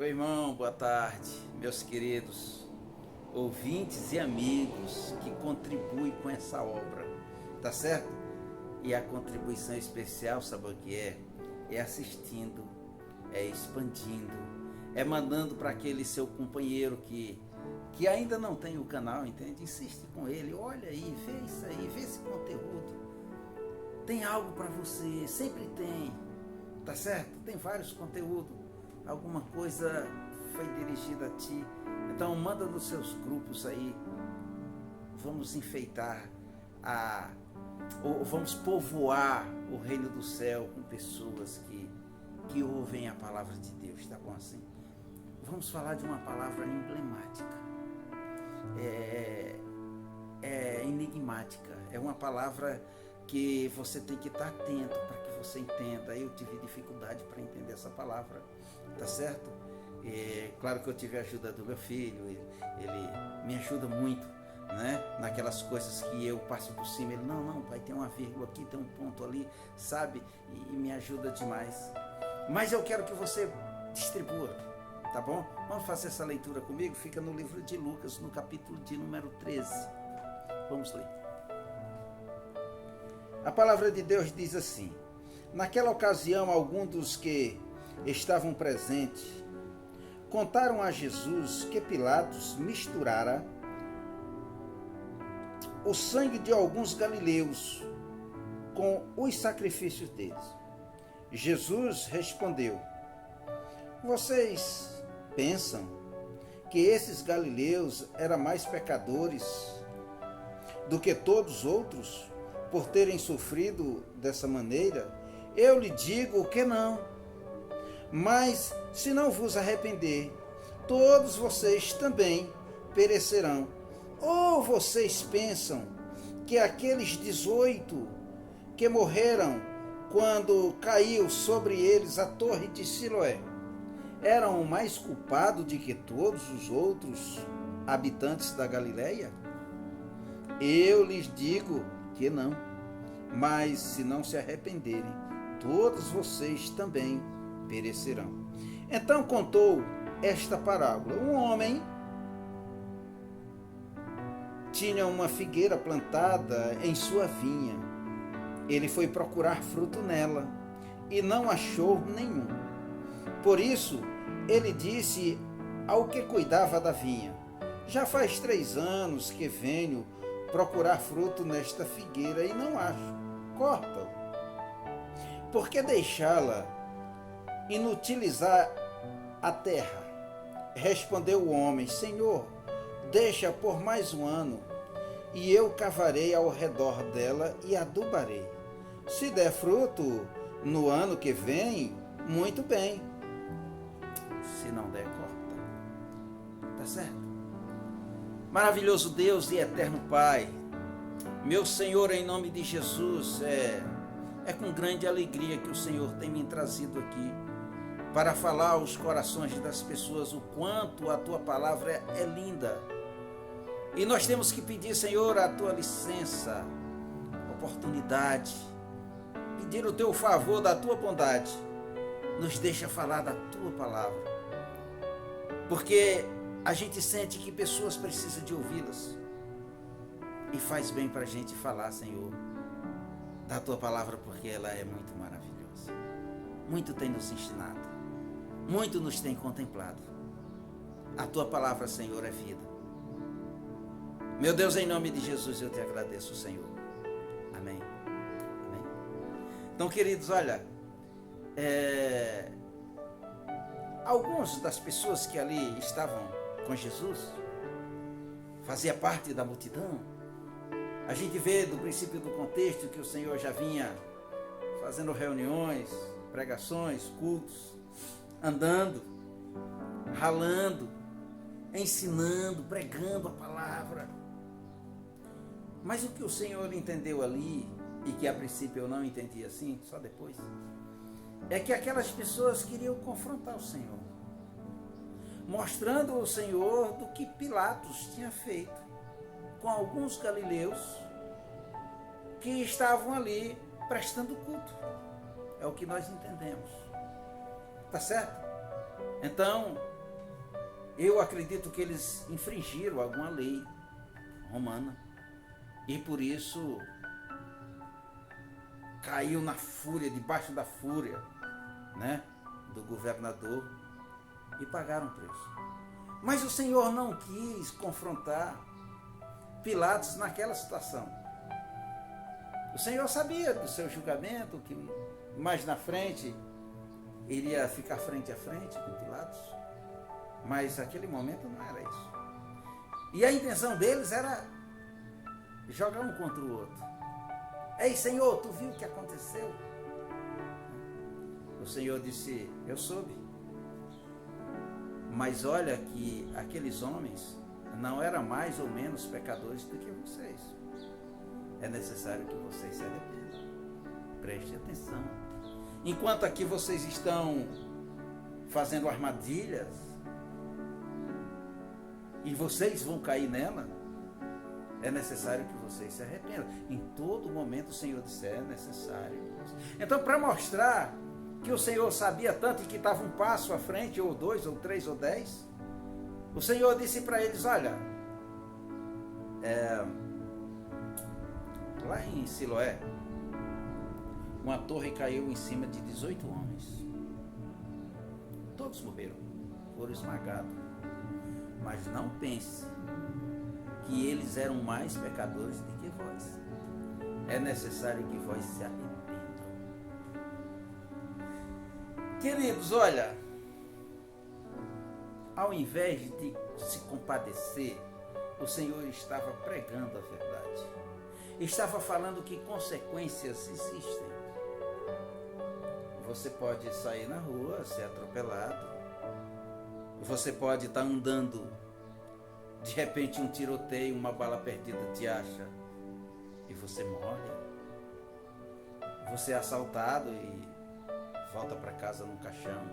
Oi, irmão, boa tarde, meus queridos ouvintes e amigos que contribuem com essa obra, tá certo? E a contribuição especial, sabe o que é? É assistindo, é expandindo, é mandando para aquele seu companheiro que ainda não tem o canal, entende? Insiste com ele, olha aí, vê isso aí, vê esse conteúdo. Tem algo para você, sempre tem, tá certo? Tem vários conteúdos, alguma coisa foi dirigida a ti. Então manda nos seus grupos aí, vamos enfeitar ou vamos povoar o reino do céu com pessoas que ouvem a palavra de Deus, tá bom assim? Vamos falar de uma palavra emblemática, é enigmática, é uma palavra que você tem que estar atento para que você entenda. Eu tive dificuldade para entender essa palavra, tá certo? Claro que eu tive a ajuda do meu filho, ele me ajuda muito, né? Naquelas coisas que eu passo por cima, ele, não, pai, tem uma vírgula aqui, tem um ponto ali, sabe? E me ajuda demais. Mas eu quero que você distribua, tá bom? Vamos fazer essa leitura comigo? Fica no livro de Lucas, no capítulo de número 13. Vamos ler. A palavra de Deus diz assim: naquela ocasião, alguns dos que estavam presentes contaram a Jesus que Pilatos misturara o sangue de alguns galileus com os sacrifícios deles. Jesus respondeu: vocês pensam que esses galileus eram mais pecadores do que todos os outros por terem sofrido dessa maneira? Eu lhe digo que não. Mas se não vos arrepender, todos vocês também perecerão. Ou vocês pensam que aqueles 18 que morreram quando caiu sobre eles a torre de Siloé eram mais culpados do que todos os outros habitantes da Galileia? Eu lhes digo que não. Mas se não se arrependerem, todos vocês também perecerão. Então contou esta parábola. Um homem tinha uma figueira plantada em sua vinha. Ele foi procurar fruto nela e não achou nenhum. Por isso, ele disse ao que cuidava da vinha: já faz 3 anos que venho procurar fruto nesta figueira e não acho. Corta-o. Por que deixá-la inutilizar a terra? Respondeu o homem: Senhor, deixa por mais 1 ano, e eu cavarei ao redor dela e adubarei. Se der fruto no ano que vem, muito bem. Se não der, corta. Tá certo? Maravilhoso Deus e eterno Pai, meu Senhor, em nome de Jesus, é com grande alegria que o Senhor tem me trazido aqui para falar aos corações das pessoas o quanto a Tua palavra é linda. E nós temos que pedir, Senhor, a Tua licença, oportunidade, pedir o Teu favor da Tua bondade. Nos deixa falar da Tua palavra, porque a gente sente que pessoas precisam de ouvi-las. E faz bem para a gente falar, Senhor, da Tua palavra, porque ela é muito maravilhosa. Muito tem nos ensinado, muito nos tem contemplado. A Tua palavra, Senhor, é vida. Meu Deus, em nome de Jesus, eu te agradeço, Senhor. Amém. Amém. Então, queridos, olha, algumas das pessoas que ali estavam com Jesus fazia parte da multidão. A gente vê do princípio do contexto que o Senhor já vinha fazendo reuniões, pregações, cultos, andando, ralando, ensinando, pregando a palavra. Mas o que o Senhor entendeu ali, e que a princípio eu não entendi assim, só depois, é que aquelas pessoas queriam confrontar o Senhor, mostrando ao Senhor do que Pilatos tinha feito com alguns galileus que estavam ali prestando culto. É o que nós entendemos. Tá certo? Então, eu acredito que eles infringiram alguma lei romana e por isso caiu na fúria, debaixo da fúria, né, do governador e pagaram o preço. Mas o Senhor não quis confrontar Pilatos naquela situação. O Senhor sabia do seu julgamento, que mais na frente iria ficar frente a frente com Pilatos, mas naquele momento não era isso. E a intenção deles era jogar um contra o outro. Ei, Senhor, tu viu o que aconteceu? O Senhor disse, eu soube. Mas olha que aqueles homens não eram mais ou menos pecadores do que vocês. É necessário que vocês se arrependam. Prestem atenção. Enquanto aqui vocês estão fazendo armadilhas e vocês vão cair nela, é necessário que vocês se arrependam. Em todo momento o Senhor disse, é necessário. Então, para mostrar que o Senhor sabia tanto e que estava um passo à frente, ou 2, ou 3, ou 10, o Senhor disse para eles, olha, lá em Siloé, uma torre caiu em cima de 18 homens. Todos morreram, foram esmagados. Mas não pense que eles eram mais pecadores do que vós. É necessário que vós se arrependam. Queridos, olha, ao invés de se compadecer, o Senhor estava pregando a verdade. Estava falando que consequências existem. Você pode sair na rua, ser atropelado. Você pode estar andando, de repente um tiroteio, uma bala perdida te acha e você morre. Você é assaltado e volta para casa num caixão.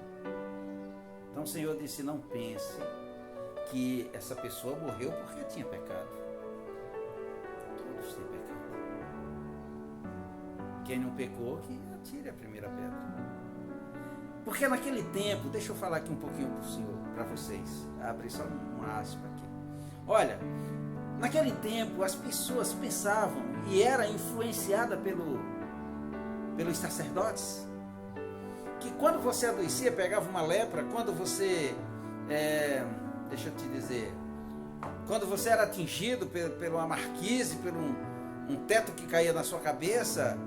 Então o Senhor disse, não pense que essa pessoa morreu porque tinha pecado. Todos têm pecado. Quem não pecou, que atire a primeira pedra. Porque naquele tempo, deixa eu falar aqui um pouquinho para o Senhor, para vocês. Abre só uma aspa aqui. Olha, naquele tempo as pessoas pensavam e era influenciada pelos sacerdotes, que quando você adoecia, pegava uma lepra, quando você, deixa eu te dizer, quando você era atingido pela marquise, por um teto que caía na sua cabeça,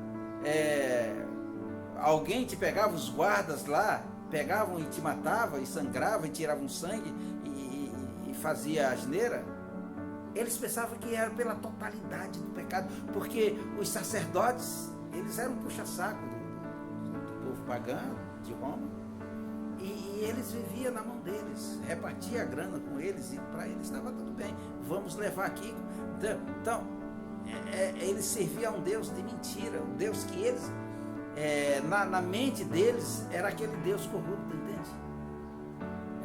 alguém te pegava, os guardas lá, pegavam e te matavam, e sangravam, e tiravam sangue, e fazia asneira. Eles pensavam que era pela totalidade do pecado, porque os sacerdotes, eles eram puxa-saco do povo pagão, de Roma, e eles viviam na mão deles, repartia a grana com eles, e para eles estava tudo bem, vamos levar aqui. Então eles serviam a um Deus de mentira, um Deus que eles, na mente deles, era aquele Deus corrupto, entende?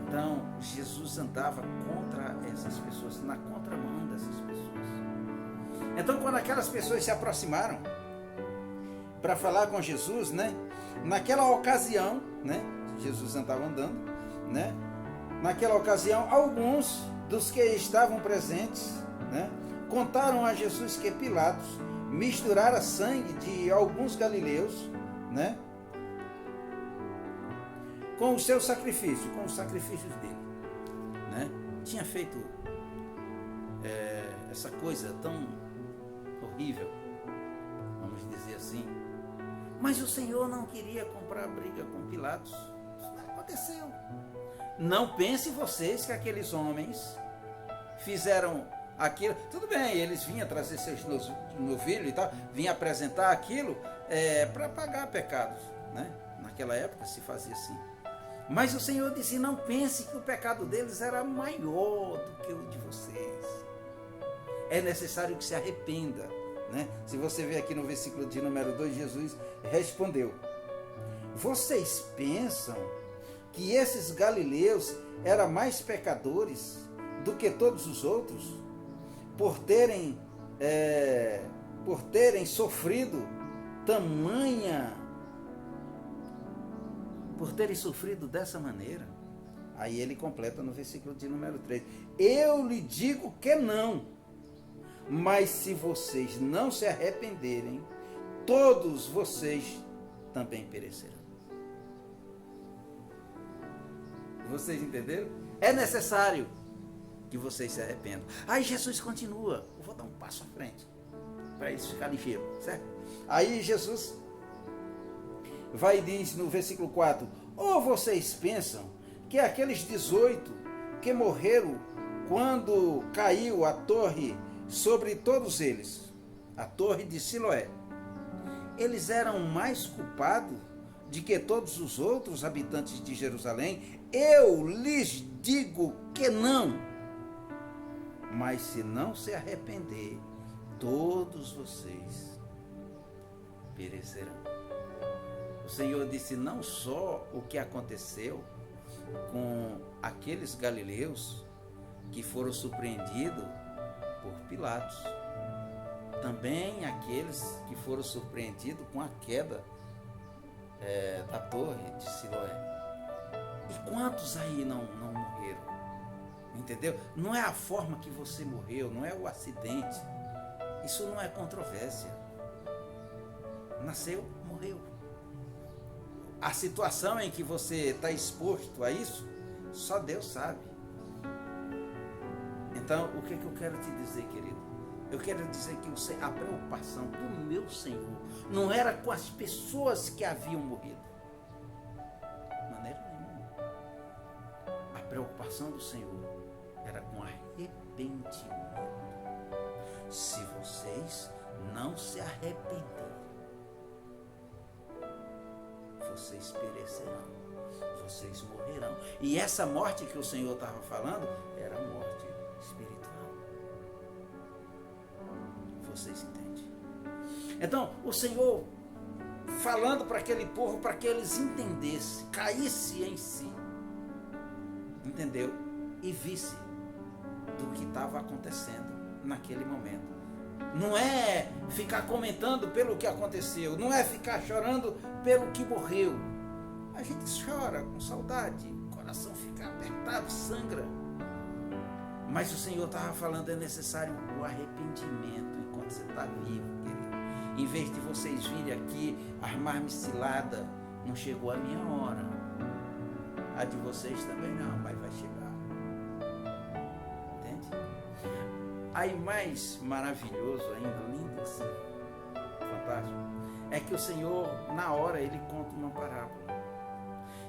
Então, Jesus andava contra essas pessoas, na contramão dessas pessoas. Então, quando aquelas pessoas se aproximaram para falar com Jesus, né? Naquela ocasião, né? Jesus andava andando, né? Naquela ocasião, alguns dos que estavam presentes, né? Contaram a Jesus que Pilatos misturara sangue de alguns galileus, né? Com o seu sacrifício, com os sacrifícios dele, né? Tinha feito essa coisa tão horrível, vamos dizer assim. Mas o Senhor não queria comprar briga com Pilatos. Isso não aconteceu. Não pense vocês que aqueles homens fizeram aquilo. Tudo bem, eles vinham trazer seus novilhos e tal, vinham apresentar aquilo para pagar pecados, né? Naquela época se fazia assim. Mas o Senhor disse, não pense que o pecado deles era maior do que o de vocês. É necessário que se arrependa, né? Se você ver aqui no versículo de número 2, Jesus respondeu, vocês pensam que esses galileus eram mais pecadores do que todos os outros, por terem sofrido dessa maneira? Aí ele completa no versículo de número 3. Eu lhe digo que não, mas se vocês não se arrependerem, todos vocês também perecerão. Vocês entenderam? É necessário que vocês se arrependam. Aí Jesus continua. Eu vou dar um passo à frente para isso ficar ligeiro, certo? Aí Jesus vai e diz no versículo 4: ou vocês pensam que aqueles 18 que morreram quando caiu a torre sobre todos eles, a torre de Siloé, eles eram mais culpados de que todos os outros habitantes de Jerusalém? Eu lhes digo que não. Mas se não se arrepender, todos vocês perecerão. O Senhor disse não só o que aconteceu com aqueles galileus que foram surpreendidos por Pilatos, também aqueles que foram surpreendidos com a queda da torre de Siloé. E quantos aí não morreram? Entendeu? Não é a forma que você morreu, não é o acidente. Isso não é controvérsia. Nasceu, morreu. A situação em que você está exposto a isso, só Deus sabe. Então, o que eu quero te dizer, querido? Eu quero dizer que a preocupação do meu Senhor não era com as pessoas que haviam morrido. De maneira nenhuma. A preocupação do Senhor era com arrependimento. Se vocês não se arrependerem, vocês perecerão, vocês morrerão. E essa morte que o Senhor estava falando era morte espiritual. Vocês entendem? Então, o Senhor falando para aquele povo, para que eles entendessem, caísse em si, entendeu? E visse do que estava acontecendo naquele momento. Não é ficar comentando pelo que aconteceu, não é ficar chorando pelo que morreu. A gente chora com saudade, o coração fica apertado, sangra. Mas o Senhor estava falando, é necessário o arrependimento enquanto você está vivo, querido. Em vez de vocês virem aqui armar-me cilada, não chegou a minha hora. A de vocês também não, mas vai chegar. Aí mais maravilhoso ainda, lindo assim, fantástico, é que o Senhor, na hora, Ele conta uma parábola.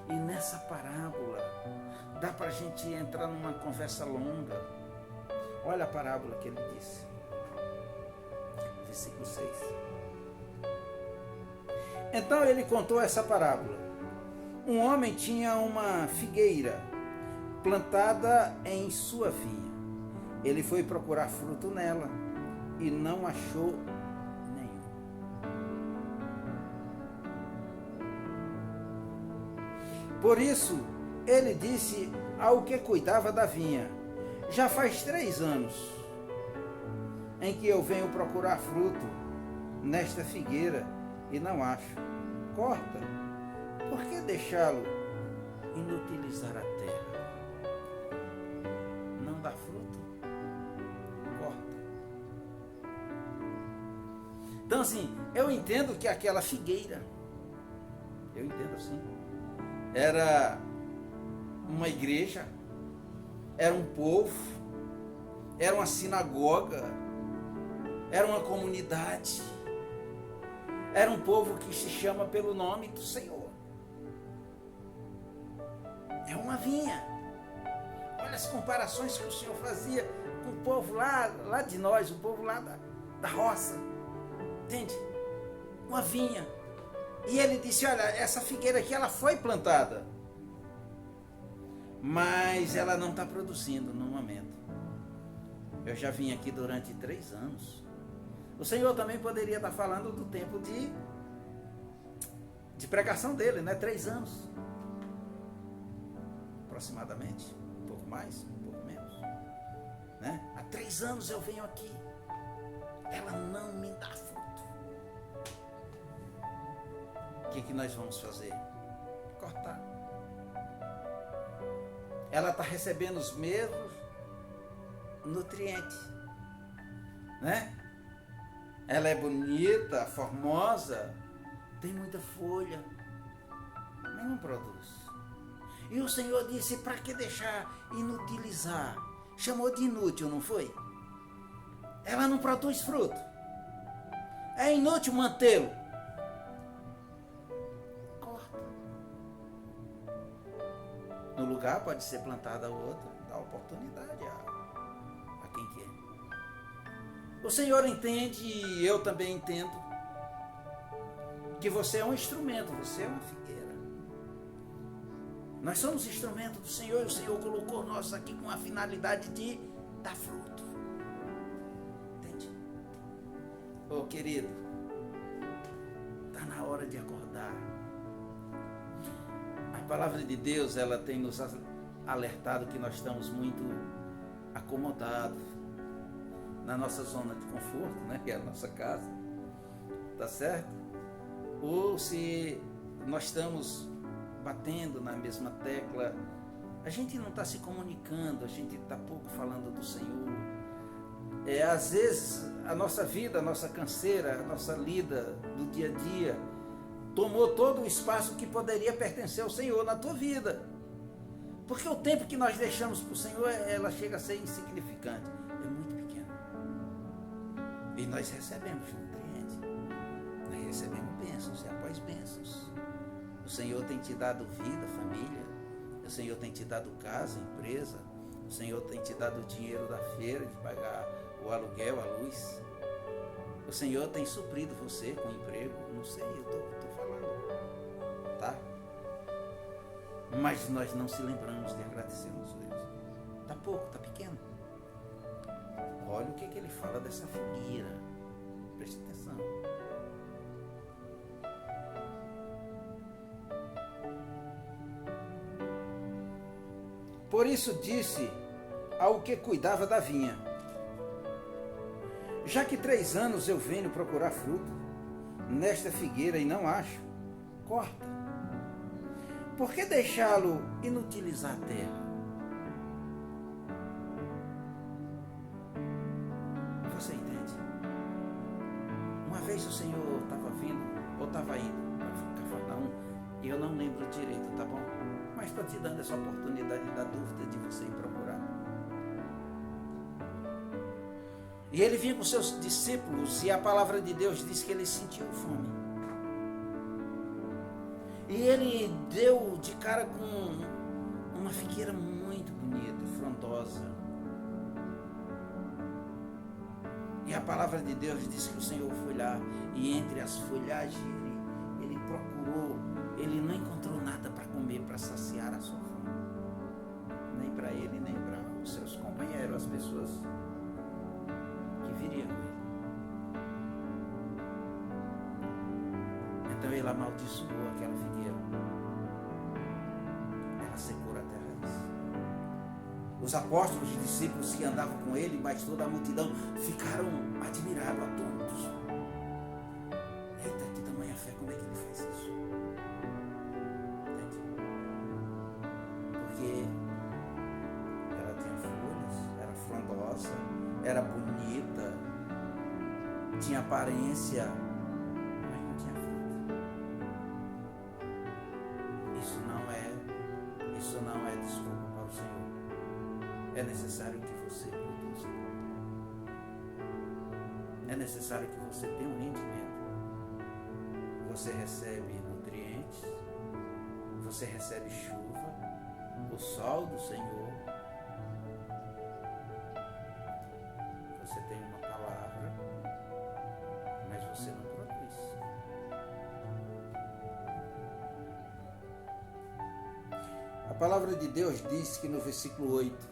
E nessa parábola, dá para a gente entrar numa conversa longa. Olha a parábola que Ele disse. Versículo 6. Então Ele contou essa parábola. Um homem tinha uma figueira plantada em sua vinha. Ele foi procurar fruto nela e não achou nenhum. Por isso, ele disse ao que cuidava da vinha: já faz 3 anos em que eu venho procurar fruto nesta figueira e não acho. Corta. Por que deixá-lo inutilizar a terra? Não dá fruto? Então assim, eu entendo que aquela figueira, eu entendo assim, era uma igreja, era um povo, era uma sinagoga, era uma comunidade, era um povo que se chama pelo nome do Senhor. É uma vinha. Olha as comparações que o Senhor fazia com o povo lá de nós, o povo lá da roça. Entende? Uma vinha. E ele disse, olha, essa figueira aqui, ela foi plantada, mas ela não está produzindo no momento. Eu já vim aqui durante 3 anos. O Senhor também poderia estar falando do tempo de pregação dele, né? 3 anos. Aproximadamente. Um pouco mais, um pouco menos. Né? Há 3 anos eu venho aqui. Ela não me dá fruto. O que nós vamos fazer? Cortar. ela está recebendo os mesmos nutrientes, né? Ela é bonita, formosa, tem muita folha, mas não produz. E o Senhor disse, para que deixar inutilizar? Chamou de inútil, não foi? Ela não produz fruto. É inútil mantê-lo. Corta. No lugar pode ser plantada outra, dá oportunidade a quem quer. O Senhor entende, e eu também entendo, que você é um instrumento, você é uma figueira. Nós somos instrumentos do Senhor, e o Senhor colocou nós aqui com a finalidade de dar fruto. Entende? Ô querido, está na hora de acordar. A palavra de Deus, ela tem nos alertado que nós estamos muito acomodados na nossa zona de conforto, né? Que é a nossa casa, tá certo? Ou se nós estamos batendo na mesma tecla, a gente não está se comunicando, a gente está pouco falando do Senhor. Às vezes a nossa vida, a nossa canseira, a nossa lida do dia a dia tomou todo o espaço que poderia pertencer ao Senhor na tua vida. Porque o tempo que nós deixamos para o Senhor, ela chega a ser insignificante, é muito pequeno. E nós recebemos nutrientes, nós recebemos bênçãos e após bênçãos. O Senhor tem te dado vida, família. O Senhor tem te dado casa, empresa. O Senhor tem te dado o dinheiro da feira, de pagar o aluguel, a luz. O Senhor tem suprido você com emprego. Não sei, eu estou falando. Tá? Mas nós não se lembramos de agradecermos a Deus. Está pouco, está pequeno. Olha o que ele fala dessa figueira. Preste atenção. Por isso disse ao que cuidava da vinha: já que 3 anos eu venho procurar fruto nesta figueira e não acho, corta. Por que deixá-lo inutilizar a terra? Você entende? Uma vez o Senhor estava vindo, ou estava indo para Cafarnaum, e eu não lembro direito, tá bom? Mas estou te dando essa oportunidade da dúvida de você ir procurar. E ele vinha com seus discípulos, e a palavra de Deus diz que ele sentiu fome. E ele deu de cara com uma figueira muito bonita, frondosa. E a palavra de Deus diz que o Senhor foi lá, e entre as folhagens ele procurou, ele não encontrou nada para comer, para saciar a sua fome. Nem para ele, nem para os seus companheiros, as pessoas que viriam com ele. Então ele amaldiçoou aquela figueira. Ela secou até a raiz. Os apóstolos e discípulos que andavam com ele, mas toda a multidão, ficaram admirados, atônitos. Eita, que tamanha fé, como é que ele faz isso? Entende? Porque ela tinha folhas, era frondosa, era bonita, tinha aparência, mas não tinha fruto. Isso não é desculpa para o Senhor. É necessário que você produza. É necessário que você tenha um rendimento. Você recebe nutrientes, você recebe chuva, o sol do Senhor. Você tem uma palavra, mas você não produz. A palavra de Deus diz que no versículo 8,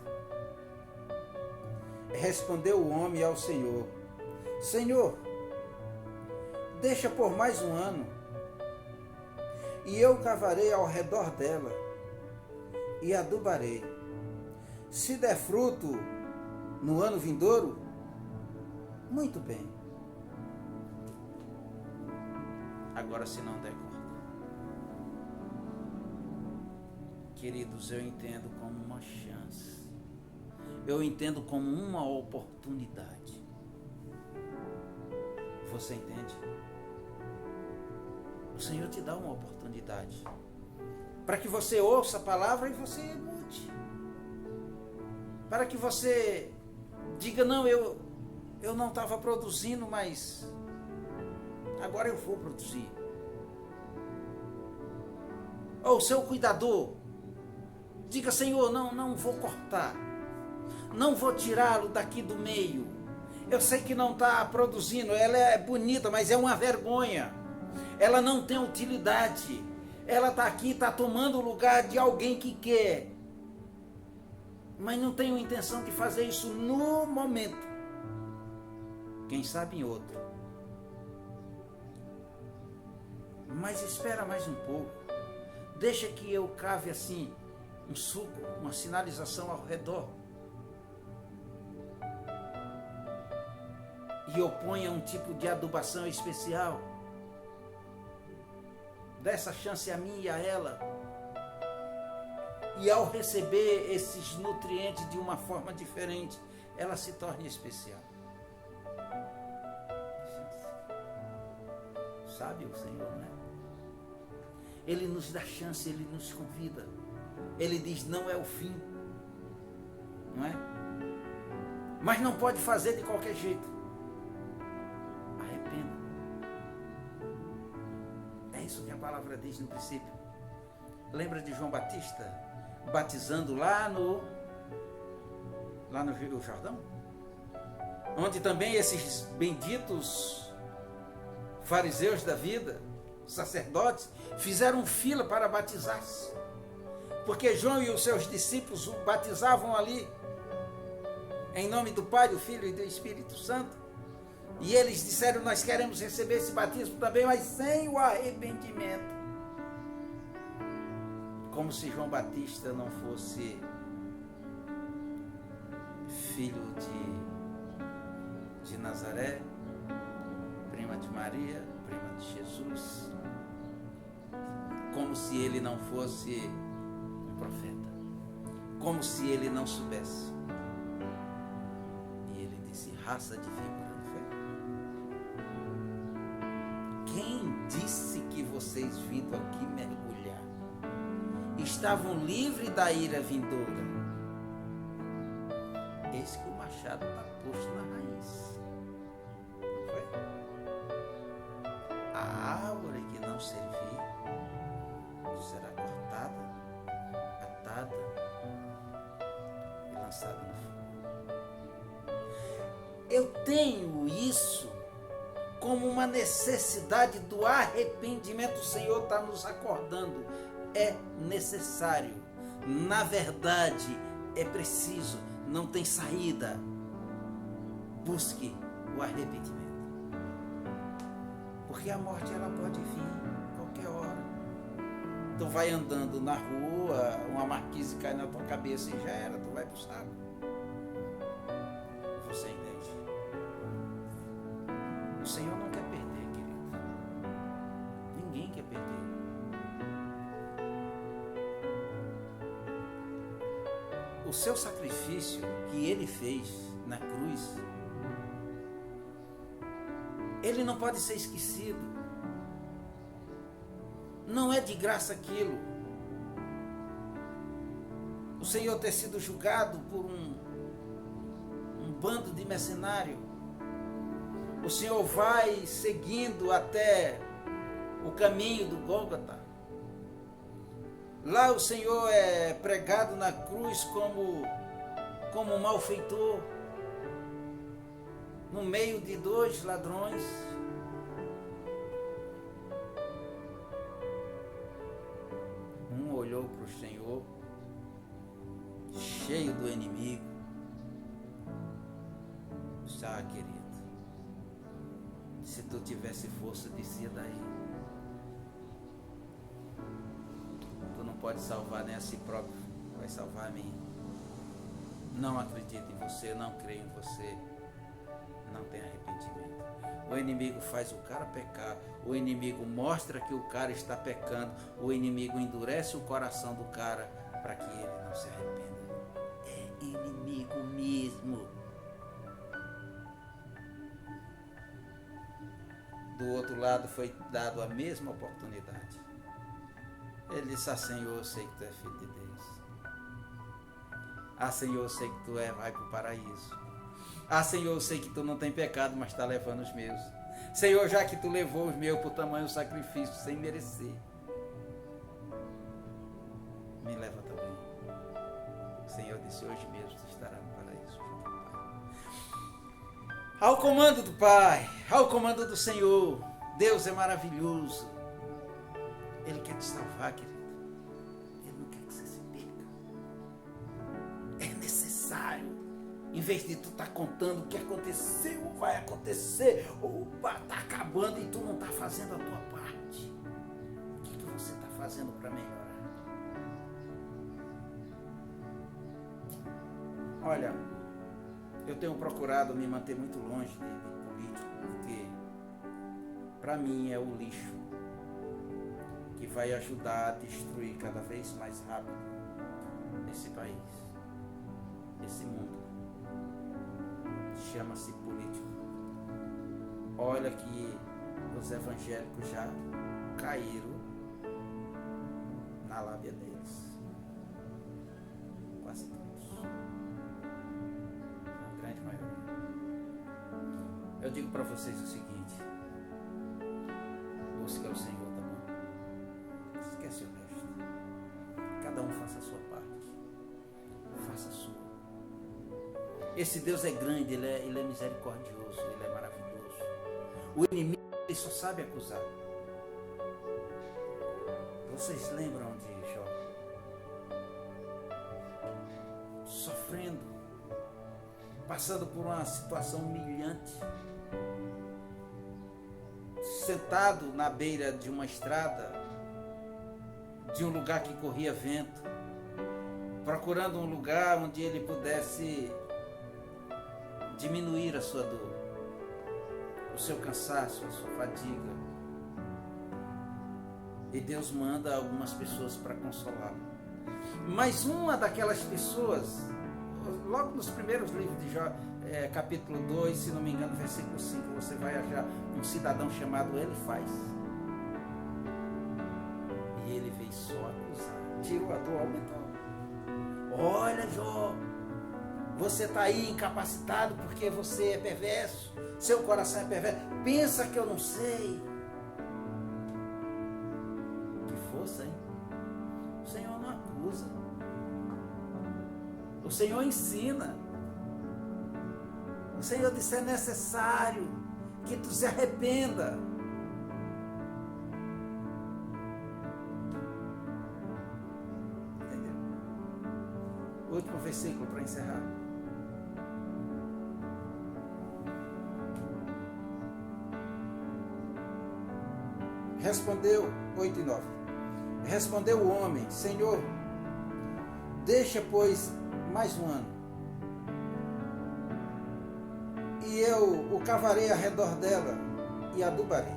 respondeu o homem ao Senhor: Senhor, deixa por mais um ano, e eu cavarei ao redor dela, e adubarei. Se der fruto no ano vindouro, muito bem. Agora, se não der, corta. queridos, eu entendo como uma chance. Eu entendo como uma oportunidade. Você entende? O Senhor te dá uma oportunidade para que você ouça a palavra e você mude. Para que você diga, não, eu não estava produzindo, mas agora eu vou produzir. Ou o seu cuidador, diga, Senhor, não vou cortar. Não vou tirá-lo daqui do meio. Eu sei que não está produzindo, ela é bonita, mas é uma vergonha. Ela não tem utilidade. Ela está aqui, está tomando o lugar de alguém que quer. Mas não tenho intenção de fazer isso no momento. Quem sabe em outro. Mas espera mais um pouco. Deixa que eu cave assim um suco, uma sinalização ao redor. E eu ponha um tipo de adubação especial. Dê essa chance a mim e a ela. E ao receber esses nutrientes de uma forma diferente, ela se torne especial. Sabe o Senhor, né? Ele nos dá chance, Ele nos convida. Ele diz, não é o fim. Não é? Mas não pode fazer de qualquer jeito. Arrependa. É isso que a palavra diz no princípio. Lembra de João Batista batizando lá no Rio Jordão? Onde também esses benditos fariseus da vida, sacerdotes, fizeram fila para batizar-se. Porque João e os seus discípulos o batizavam ali, em nome do Pai, do Filho e do Espírito Santo. E eles disseram, nós queremos receber esse batismo também, mas sem o arrependimento. Como se João Batista não fosse filho de Nazaré, prima de Maria, prima de Jesus. Como se ele não fosse um profeta. Como se ele não soubesse. E ele disse, raça de víbora, não foi? Quem disse que vocês vindo aqui mergulhar estavam livres da ira vindoura? Eis que o machado está posto na raiz. Não foi? A árvore que não servir será cortada, atada e lançada no fogo. Eu tenho isso como uma necessidade do arrependimento. O Senhor está nos acordando. É necessário. Na verdade, é preciso. Não tem saída. Busque o arrependimento. Porque a morte ela pode vir a qualquer hora. Tu vai andando na rua, uma marquise cai na tua cabeça e já era, tu vai pro saco. Você entende? O Senhor não quer perder, querido. Ninguém quer perder. O seu sacrifício que Ele fez na cruz, Ele não pode ser esquecido. Não é de graça aquilo. O Senhor ter sido julgado por um bando de mercenário. O Senhor vai seguindo até o caminho do Gólgota. Lá o Senhor é pregado na cruz como um malfeitor, no meio de dois ladrões. Um olhou para o Senhor, cheio do inimigo. Ah, querido, se tu tivesse força, descia daí. Tu não pode salvar nem a si próprio, vai salvar a mim. Não acredito em você, não creio em você, não tem arrependimento. O inimigo faz o cara pecar, o inimigo mostra que o cara está pecando, o inimigo endurece o coração do cara para que ele não se arrependa. É inimigo mesmo. Do outro lado foi dado a mesma oportunidade. Ele disse: ah, Senhor, eu sei que tu é filho de Deus. Ah, Senhor, eu sei que tu vai para o paraíso. Ah, Senhor, eu sei que tu não tem pecado, mas está levando os meus. Senhor, já que tu levou os meus por tamanho sacrifício, sem merecer, me leva também. O Senhor disse: hoje mesmo tu estará no paraíso. Ao comando do Pai, ao comando do Senhor. Deus é maravilhoso. Ele quer te salvar, querido. Ele não quer que você se perca. É necessário. Em vez de tu estar contando o que aconteceu, vai acontecer, ou está acabando e tu não está fazendo a tua parte. O que você está fazendo para melhorar? Olha, eu tenho procurado me manter muito longe de político, porque para mim é o lixo que vai ajudar a destruir cada vez mais rápido esse país, esse mundo. Chama-se político. Olha que os evangélicos já caíram na lábia deles. Quase todos. A grande maioria. Eu digo para vocês o seguinte: busca o Senhor, tá bom? Esquece o resto. Cada um faça a sua parte. Faça a sua. Esse Deus é grande, ele é misericordioso, ele é maravilhoso. O inimigo, ele só sabe acusar. Vocês lembram de Jó? Sofrendo, passando por uma situação humilhante, sentado na beira de uma estrada, de um lugar que corria vento, procurando um lugar onde ele pudesse diminuir a sua dor, o seu cansaço, a sua fadiga. E Deus manda algumas pessoas para consolá-lo. Mas uma daquelas pessoas, logo nos primeiros livros de Jó, capítulo 2, se não me engano, versículo 5, você vai achar um cidadão chamado Elifaz. E ele veio só acusar. Tirou a dor, aumentou. Olha, Jó, você está aí incapacitado porque você é perverso. Seu coração é perverso. Pensa que eu não sei. Que força, hein? O Senhor não acusa. O Senhor ensina. O Senhor disse: é necessário que tu se arrependa. Entendeu? Último versículo para encerrar. Respondeu, 8 e 9. Respondeu o homem: Senhor, deixa, pois, mais um ano, e eu o cavarei ao redor dela e adubarei.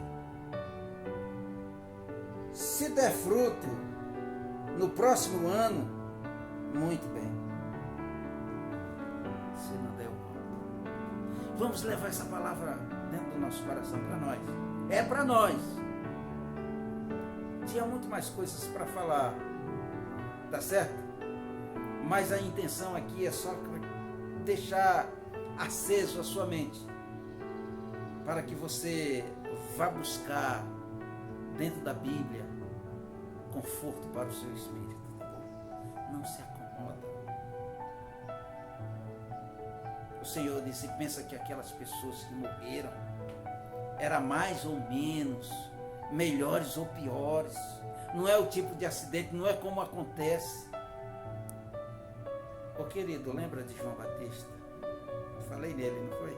Se der fruto no próximo ano, muito bem. Se não der, vamos levar essa palavra dentro do nosso coração para nós. É para nós. Tinha muito mais coisas para falar, tá certo? Mas a intenção aqui é só deixar aceso a sua mente, para que você vá buscar dentro da Bíblia conforto para o seu espírito, tá bom? Não se acomoda. O Senhor disse: pensa que aquelas pessoas que morreram era mais ou menos, melhores ou piores. Não é o tipo de acidente, não é como acontece. Ô querido, lembra de João Batista? Eu falei nele, não foi?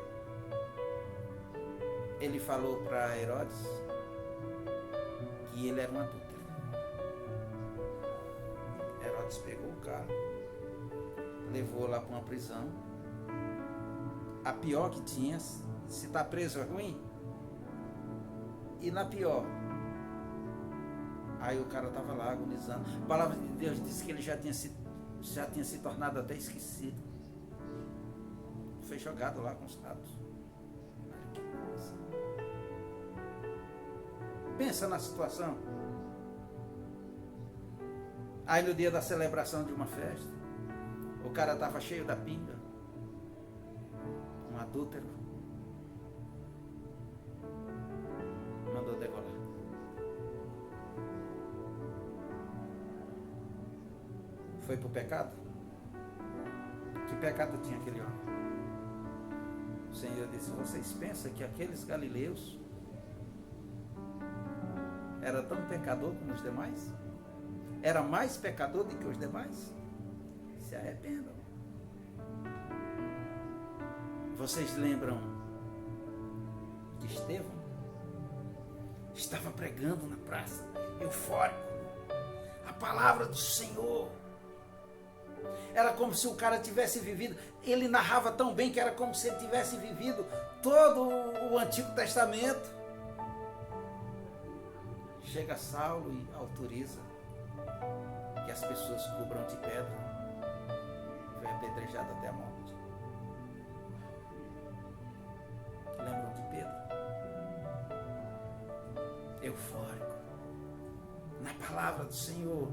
Ele falou para Herodes que ele era um adúltero. Herodes pegou o cara, levou lá para uma prisão, a pior que tinha. Se está preso é ruim. E na pior, Aí o cara estava lá agonizando. A palavra de Deus disse que ele já tinha se tornado até esquecido. Foi jogado lá com os ratos. Pensa na situação. Aí no dia da celebração de uma festa, o cara estava cheio da pinga. Um adúltero. Mandou degolar. Foi pro pecado? Que pecado tinha aquele homem? O Senhor disse: vocês pensam que aqueles galileus era tão pecador como os demais? Era mais pecador do que os demais? Se arrependam. Vocês lembram de Estevão? Estava pregando na praça, eufórico, a palavra do Senhor. Era como se o cara tivesse vivido, ele narrava tão bem que era como se ele tivesse vivido todo o Antigo Testamento. Chega Saulo e autoriza que as pessoas cubram de pedra. Foi apedrejado até a morte. Lembram de Pedro? Eufórico, na palavra do Senhor.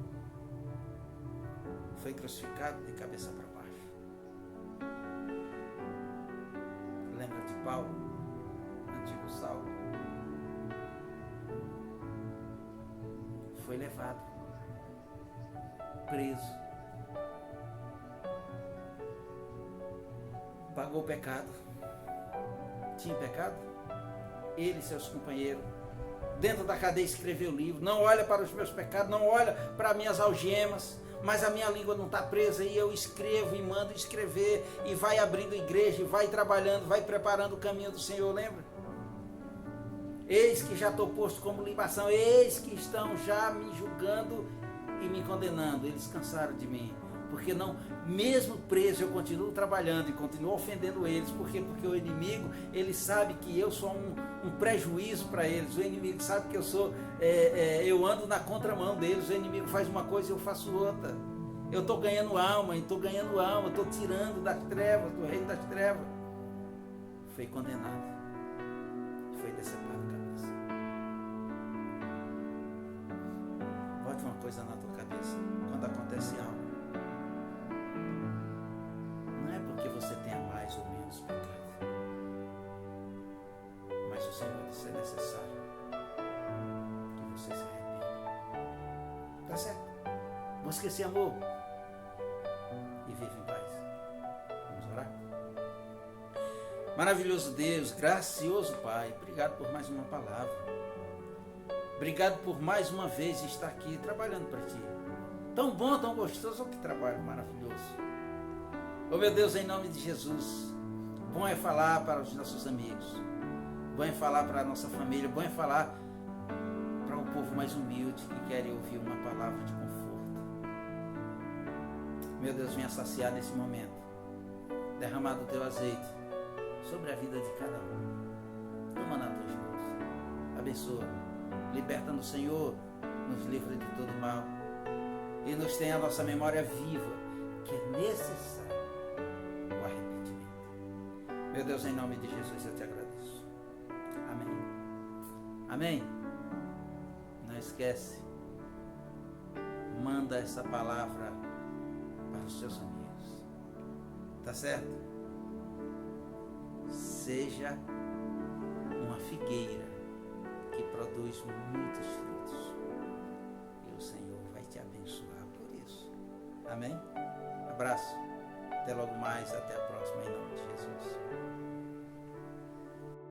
Foi crucificado de cabeça para baixo. Lembra de Paulo, antigo Saulo? Foi levado, preso, pagou o pecado. Tinha pecado? Ele e seus companheiros, dentro da cadeia, escreveu o livro. Não olha para os meus pecados, não olha para minhas algemas, mas a minha língua não está presa, e eu escrevo e mando escrever, e vai abrindo igreja, e vai trabalhando, vai preparando o caminho do Senhor. Lembra? Eis que já estou posto como libação, eis que estão já me julgando e me condenando. Eles cansaram de mim, porque não, mesmo preso, eu continuo trabalhando e continuo ofendendo eles. Por quê? Porque o inimigo, ele sabe que eu sou um prejuízo para eles. O inimigo sabe que eu ando na contramão deles. O inimigo faz uma coisa e eu faço outra. Eu estou ganhando alma, estou tirando das trevas, do reino das trevas. Foi condenado, foi decepado a cabeça. Bote uma coisa na tua cabeça: quando acontece algo, não é porque você tenha mais ou menos pecado, mas o Senhor disse: é necessário que você se arrependa. Tá certo? Busque esse amor e vive em paz. Vamos orar? Maravilhoso Deus, gracioso Pai, obrigado por mais uma palavra. Obrigado por mais uma vez estar aqui trabalhando para Ti. Tão bom, tão gostoso, que trabalho maravilhoso. Oh meu Deus, em nome de Jesus, bom é falar para os nossos amigos, bom é falar para a nossa família, bom é falar para o povo mais humilde que quer ouvir uma palavra de conforto. Meu Deus, venha saciar nesse momento, derramado o Teu azeite sobre a vida de cada um. Toma nas Tuas mãos, abençoa, liberta no Senhor, nos livra de todo mal e nos tenha a nossa memória viva, que é necessário o arrependimento. Meu Deus, em nome de Jesus eu Te agradeço. Amém. Amém. Não esquece, manda essa palavra para os seus amigos. Tá certo? Seja uma figueira que produz muitos frutos. E o Senhor vai te abençoar por isso. Amém? Abraço. Até logo mais. Até a próxima, em nome de Jesus.